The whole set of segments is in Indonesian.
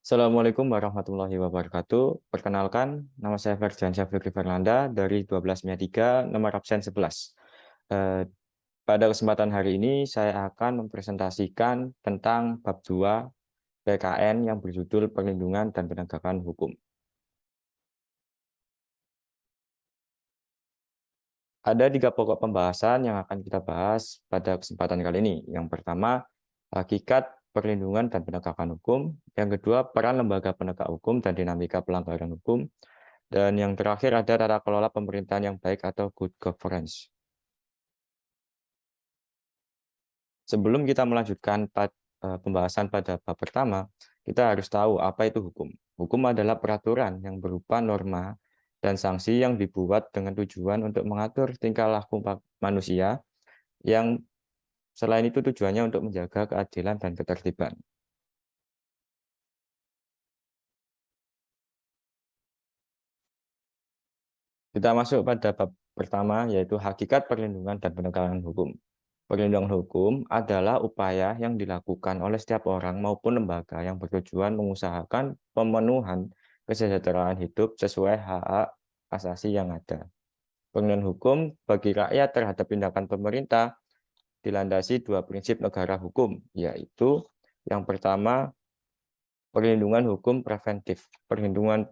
Assalamualaikum warahmatullahi wabarakatuh. Perkenalkan, nama saya Ferdiansyah Fikri Fernanda dari 12 nomor absen 11. Pada kesempatan hari ini, saya akan mempresentasikan tentang bab 2 PKN yang berjudul Perlindungan dan Penegakan Hukum. Ada 3 pokok pembahasan yang akan kita bahas pada kesempatan kali ini. Yang pertama, hakikat perlindungan dan penegakan hukum. Yang kedua, peran lembaga penegak hukum dan dinamika pelanggaran hukum. Dan yang terakhir ada tata kelola pemerintahan yang baik atau good governance. Sebelum kita melanjutkan pembahasan pada bab pertama, kita harus tahu apa itu hukum. Hukum adalah peraturan yang berupa norma dan sanksi yang dibuat dengan tujuan untuk mengatur tingkah laku manusia yang selain itu tujuannya untuk menjaga keadilan dan ketertiban. Kita masuk pada bab pertama, yaitu hakikat perlindungan dan penegakan hukum. Perlindungan hukum adalah upaya yang dilakukan oleh setiap orang maupun lembaga yang bertujuan mengusahakan pemenuhan kesejahteraan hidup sesuai hak-hak asasi yang ada. Perlindungan hukum bagi rakyat terhadap tindakan pemerintah dilandasi 2 prinsip negara hukum, yaitu yang pertama, perlindungan hukum preventif. Perlindungan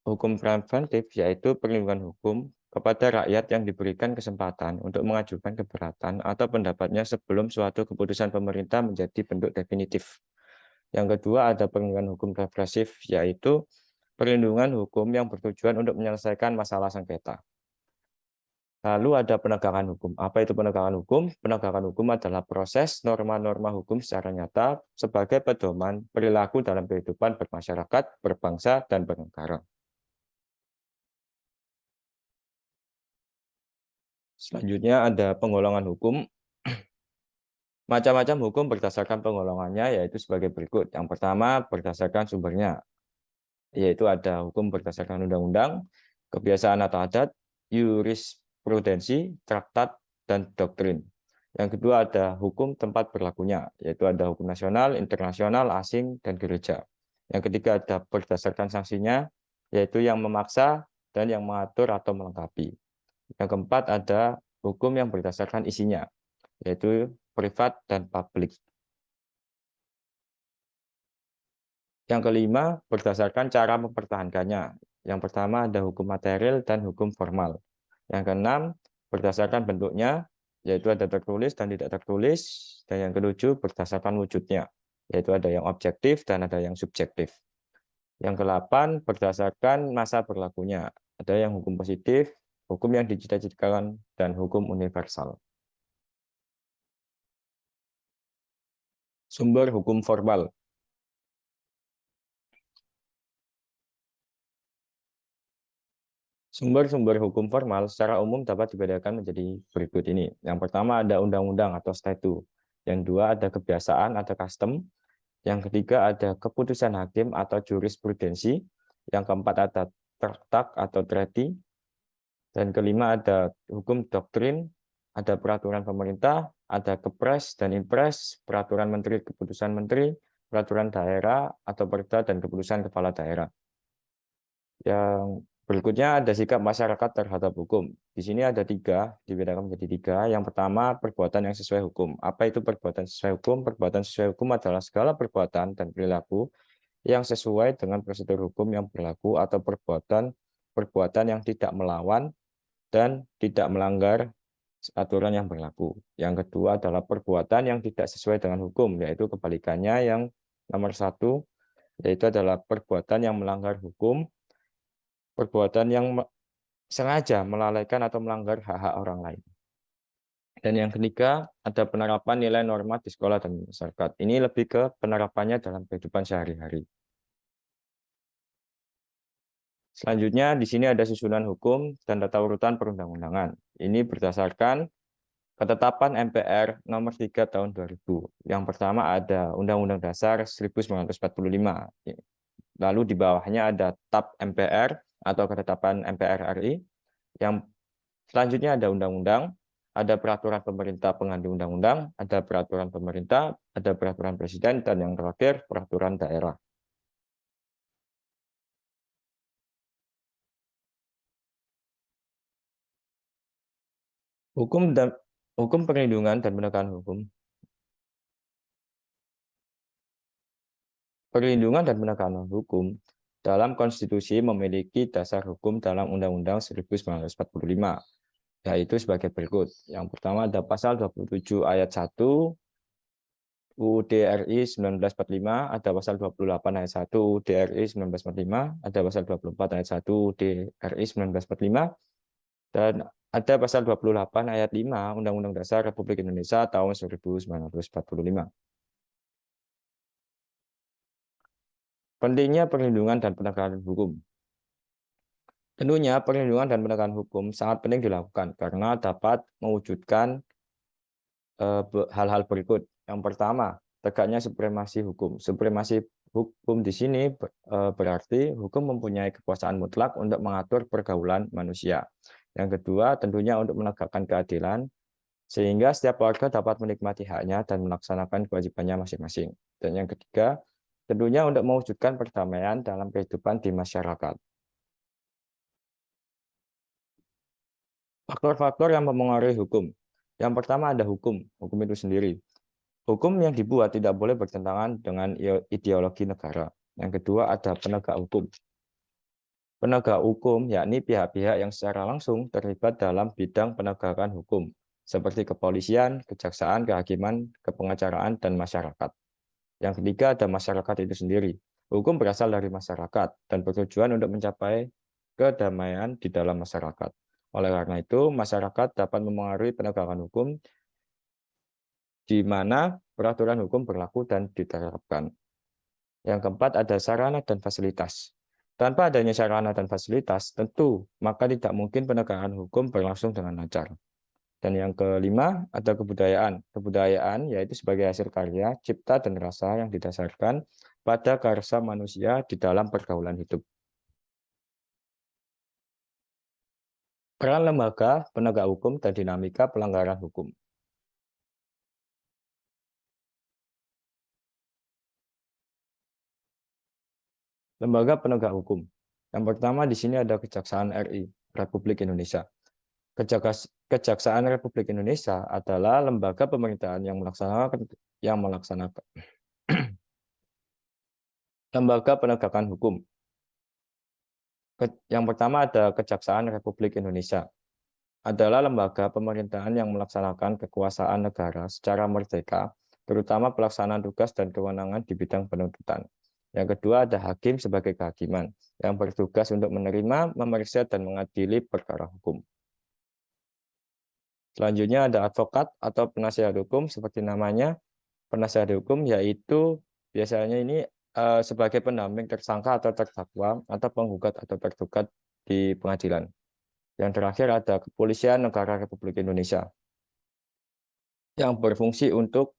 hukum preventif yaitu perlindungan hukum kepada rakyat yang diberikan kesempatan untuk mengajukan keberatan atau pendapatnya sebelum suatu keputusan pemerintah menjadi bentuk definitif. Yang kedua ada perlindungan hukum represif, yaitu perlindungan hukum yang bertujuan untuk menyelesaikan masalah sengketa. Lalu ada penegakan hukum. Apa itu penegakan hukum? Penegakan hukum adalah proses norma-norma hukum secara nyata sebagai pedoman perilaku dalam kehidupan bermasyarakat, berbangsa, dan bernegara. Selanjutnya ada penggolongan hukum. Macam-macam hukum berdasarkan penggolongannya yaitu sebagai berikut. Yang pertama berdasarkan sumbernya, yaitu ada hukum berdasarkan undang-undang, kebiasaan atau adat, jurisprudensi, traktat, dan doktrin. Yang kedua ada hukum tempat berlakunya, yaitu ada hukum nasional, internasional, asing, dan gereja. Yang ketiga ada berdasarkan sanksinya, yaitu yang memaksa dan yang mengatur atau melengkapi. Yang keempat ada hukum yang berdasarkan isinya, yaitu privat dan publik. Yang kelima, berdasarkan cara mempertahankannya. Yang pertama ada hukum material dan hukum formal. Yang keenam, berdasarkan bentuknya, yaitu ada tertulis dan tidak tertulis. Dan yang ketujuh, berdasarkan wujudnya, yaitu ada yang objektif dan ada yang subjektif. Yang kedelapan, berdasarkan masa berlakunya. Ada yang hukum positif, hukum yang dicita-citakan, dan hukum universal. Sumber hukum formal. Sumber-sumber hukum formal secara umum dapat dibedakan menjadi berikut ini. Yang pertama ada undang-undang atau statute. Yang dua ada kebiasaan atau custom. Yang ketiga ada keputusan hakim atau jurisprudensi. Yang keempat ada traktat atau treaty. Dan kelima ada hukum doktrin, ada peraturan pemerintah, ada kepres dan impres, peraturan menteri, keputusan menteri, peraturan daerah atau perda dan keputusan kepala daerah. Yang berikutnya ada sikap masyarakat terhadap hukum. Di sini ada 3, dibedakan menjadi 3. Yang pertama, perbuatan yang sesuai hukum. Apa itu perbuatan sesuai hukum? Perbuatan sesuai hukum adalah segala perbuatan dan perilaku yang sesuai dengan prosedur hukum yang berlaku atau perbuatan yang tidak melawan dan tidak melanggar aturan yang berlaku. Yang kedua adalah perbuatan yang tidak sesuai dengan hukum, yaitu kebalikannya yang nomor 1, yaitu adalah perbuatan yang melanggar hukum, perbuatan yang sengaja melalaikan atau melanggar hak-hak orang lain. Dan yang ketiga, ada penerapan nilai norma di sekolah dan masyarakat. Ini lebih ke penerapannya dalam kehidupan sehari-hari. Selanjutnya, di sini ada susunan hukum dan tata urutan perundang-undangan. Ini berdasarkan ketetapan MPR nomor 3 tahun 2000. Yang pertama ada Undang-Undang Dasar 1945. Lalu di bawahnya ada TAP MPR atau ketetapan MPR RI. Yang selanjutnya ada undang-undang, ada peraturan pemerintah pengganti undang-undang, ada peraturan pemerintah, ada peraturan presiden, dan yang terakhir peraturan daerah. Hukum perlindungan dan penegakan hukum. Perlindungan dan penegakan hukum dalam konstitusi memiliki dasar hukum dalam Undang-Undang 1945, yaitu sebagai berikut. Yang pertama ada pasal 27 ayat 1 UUD RI 1945, ada pasal 28 ayat 1 UUD RI 1945, ada pasal 24 ayat 1 UUD RI 1945, dan ada pasal 28 ayat 5 Undang-Undang Dasar Republik Indonesia tahun 1945. Pentingnya perlindungan dan penegakan hukum. Tentunya perlindungan dan penegakan hukum sangat penting dilakukan karena dapat mewujudkan hal-hal berikut. Yang pertama, tegaknya supremasi hukum. Supremasi hukum di sini berarti hukum mempunyai kekuasaan mutlak untuk mengatur pergaulan manusia. Yang kedua, tentunya untuk menegakkan keadilan, sehingga setiap warga dapat menikmati haknya dan melaksanakan kewajibannya masing-masing. Dan yang ketiga, tentunya untuk mewujudkan perdamaian dalam kehidupan di masyarakat. Faktor-faktor yang mempengaruhi hukum. Yang pertama ada hukum itu sendiri. Hukum yang dibuat tidak boleh bertentangan dengan ideologi negara. Yang kedua ada penegak hukum. Penegak hukum yakni pihak-pihak yang secara langsung terlibat dalam bidang penegakan hukum, seperti kepolisian, kejaksaan, kehakiman, kepengacaraan, dan masyarakat. Yang ketiga ada masyarakat itu sendiri. Hukum berasal dari masyarakat dan bertujuan untuk mencapai kedamaian di dalam masyarakat. Oleh karena itu, masyarakat dapat memengaruhi penegakan hukum di mana peraturan hukum berlaku dan diterapkan. Yang keempat ada sarana dan fasilitas. Tanpa adanya sarana dan fasilitas, tentu maka tidak mungkin penegakan hukum berlangsung dengan lancar. Dan yang kelima ada kebudayaan. Kebudayaan yaitu sebagai hasil karya, cipta, dan rasa yang didasarkan pada karsa manusia di dalam pergaulan hidup. Peran lembaga penegak hukum dan dinamika pelanggaran hukum. Lembaga penegak hukum. Yang pertama di sini ada Kejaksaan RI Republik Indonesia. Kejaksaan Republik Indonesia adalah lembaga pemerintahan yang melaksanakan lembaga penegakan hukum. Yang pertama ada Kejaksaan Republik Indonesia. Adalah lembaga pemerintahan yang melaksanakan kekuasaan negara secara merdeka, terutama pelaksanaan tugas dan kewenangan di bidang penuntutan. Yang kedua ada hakim sebagai kehakiman, yang bertugas untuk menerima, memeriksa, dan mengadili perkara hukum. Selanjutnya ada advokat atau penasihat hukum, seperti namanya, penasihat hukum yaitu biasanya ini sebagai pendamping tersangka atau terdakwa atau penggugat atau tergugat di pengadilan. Yang terakhir ada Kepolisian Negara Republik Indonesia yang berfungsi untuk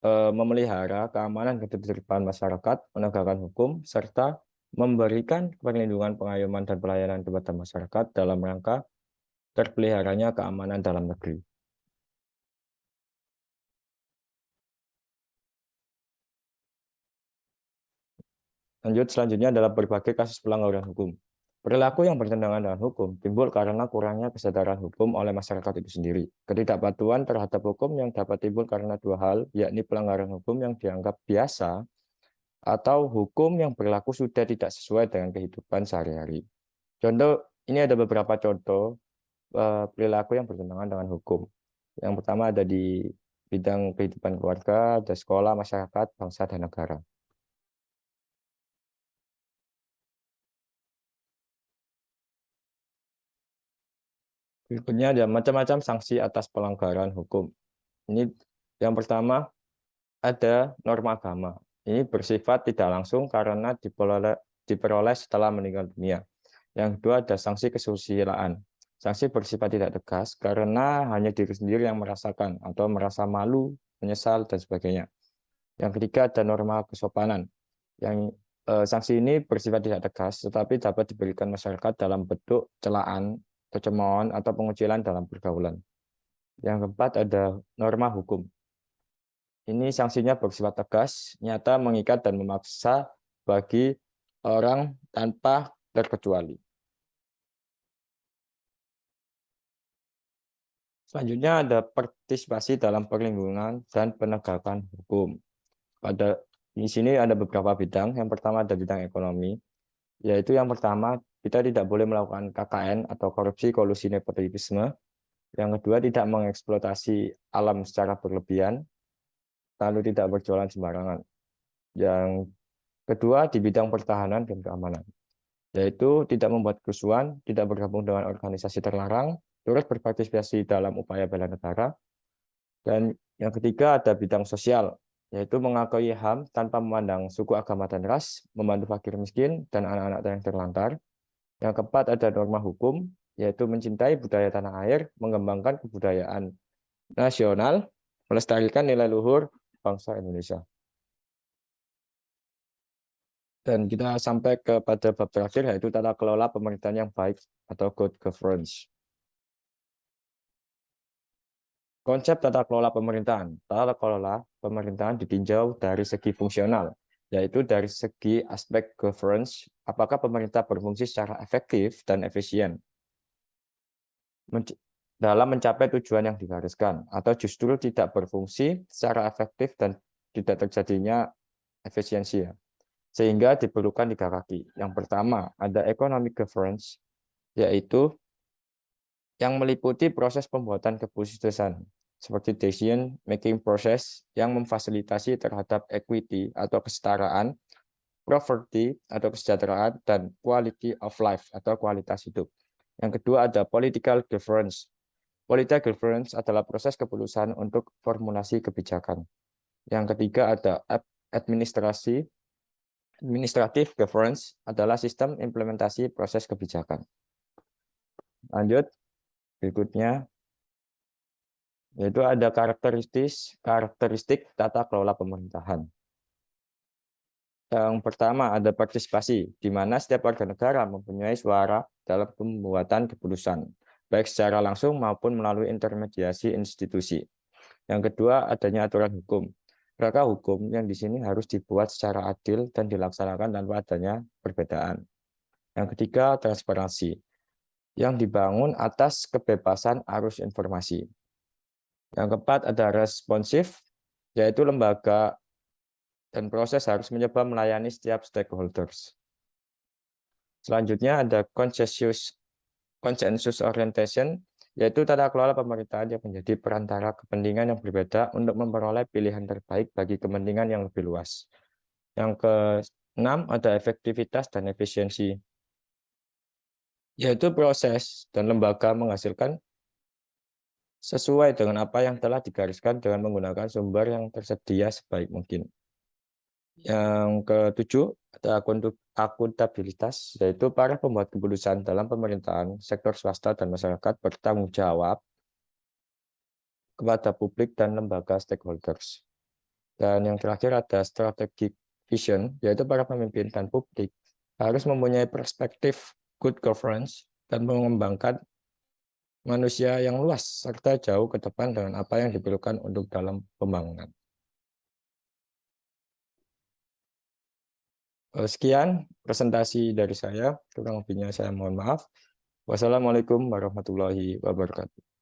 memelihara keamanan ketertiban masyarakat, menegakkan hukum, serta memberikan perlindungan, pengayoman, dan pelayanan kepada masyarakat dalam rangka terpeliharanya keamanan dalam negeri. Selanjutnya adalah berbagai kasus pelanggaran hukum. Perilaku yang bertentangan dengan hukum timbul karena kurangnya kesadaran hukum oleh masyarakat itu sendiri. Ketidakpatuhan terhadap hukum yang dapat timbul karena dua hal, yakni pelanggaran hukum yang dianggap biasa atau hukum yang berlaku sudah tidak sesuai dengan kehidupan sehari-hari. Contoh, ini ada beberapa contoh perilaku yang bertentangan dengan hukum. Yang pertama ada di bidang kehidupan keluarga, ada sekolah, masyarakat, bangsa, dan negara. Berikutnya ada macam-macam sanksi atas pelanggaran hukum. Ini yang pertama ada norma agama. Ini bersifat tidak langsung karena diperoleh setelah meninggal dunia. Yang kedua ada sanksi kesusilaan. Sanksi bersifat tidak tegas karena hanya diri sendiri yang merasakan atau merasa malu, menyesal, dan sebagainya. Yang ketiga ada norma kesopanan. Yang sanksi ini bersifat tidak tegas, tetapi dapat diberikan masyarakat dalam bentuk celaan, kecemoohan, atau pengucilan dalam pergaulan. Yang keempat ada norma hukum. Ini sanksinya bersifat tegas, nyata, mengikat, dan memaksa bagi orang tanpa terkecuali. Selanjutnya ada partisipasi dalam perlindungan dan penegakan hukum. Pada di sini ada beberapa bidang. Yang pertama ada bidang ekonomi, yaitu yang pertama kita tidak boleh melakukan KKN atau korupsi, kolusi, nepotisme. Yang kedua tidak mengeksploitasi alam secara berlebihan, lalu tidak berjualan sembarangan. Yang kedua di bidang pertahanan dan keamanan, yaitu tidak membuat kerusuhan, tidak bergabung dengan organisasi terlarang, turut berpartisipasi dalam upaya bela negara. Dan yang ketiga ada bidang sosial, yaitu mengakui HAM tanpa memandang suku, agama, dan ras, membantu fakir miskin dan anak-anak yang terlantar. Yang keempat ada norma hukum, yaitu mencintai budaya tanah air, mengembangkan kebudayaan nasional, melestarikan nilai luhur bangsa Indonesia. Dan kita sampai kepada bab terakhir, yaitu tata kelola pemerintahan yang baik atau good governance. Konsep tata kelola pemerintahan. Tata kelola pemerintahan ditinjau dari segi fungsional, yaitu dari segi aspek governance, apakah pemerintah berfungsi secara efektif dan efisien dalam mencapai tujuan yang digariskan, atau justru tidak berfungsi secara efektif dan tidak terjadinya efisiensi. Sehingga diperlukan 3 kaki. Yang pertama, ada economic governance, yaitu yang meliputi proses pembuatan keputusan, seperti decision making process yang memfasilitasi terhadap equity atau kesetaraan, property atau kesejahteraan, dan quality of life atau kualitas hidup. Yang kedua ada political governance. Political governance adalah proses keputusan untuk formulasi kebijakan. Yang ketiga ada administrative governance adalah sistem implementasi proses kebijakan. Lanjut, berikutnya yaitu ada karakteristik tata kelola pemerintahan. Yang pertama ada partisipasi, di mana setiap warga negara mempunyai suara dalam pembuatan keputusan, baik secara langsung maupun melalui intermediasi institusi. Yang kedua adanya aturan hukum. Kerangka hukum yang di sini harus dibuat secara adil dan dilaksanakan tanpa adanya perbedaan. Yang ketiga transparansi, yang dibangun atas kebebasan arus informasi. Yang keempat ada responsif, yaitu lembaga dan proses harus mencoba melayani setiap stakeholders. Selanjutnya ada consensus orientation, yaitu tata kelola pemerintahan yang menjadi perantara kepentingan yang berbeda untuk memperoleh pilihan terbaik bagi kepentingan yang lebih luas. Yang keenam ada efektivitas dan efisiensi, yaitu proses dan lembaga menghasilkan sesuai dengan apa yang telah digariskan dengan menggunakan sumber yang tersedia sebaik mungkin. Yang ketujuh ada akuntabilitas, yaitu para pembuat keputusan dalam pemerintahan, sektor swasta, dan masyarakat bertanggung jawab kepada publik dan lembaga stakeholders. Dan yang terakhir ada strategic vision, yaitu para pemimpin dan publik harus mempunyai perspektif good governance dan mengembangkan manusia yang luas serta jauh ke depan dengan apa yang diperlukan untuk dalam pembangunan. Sekian presentasi dari saya, kurang lebihnya saya mohon maaf. Wassalamualaikum warahmatullahi wabarakatuh.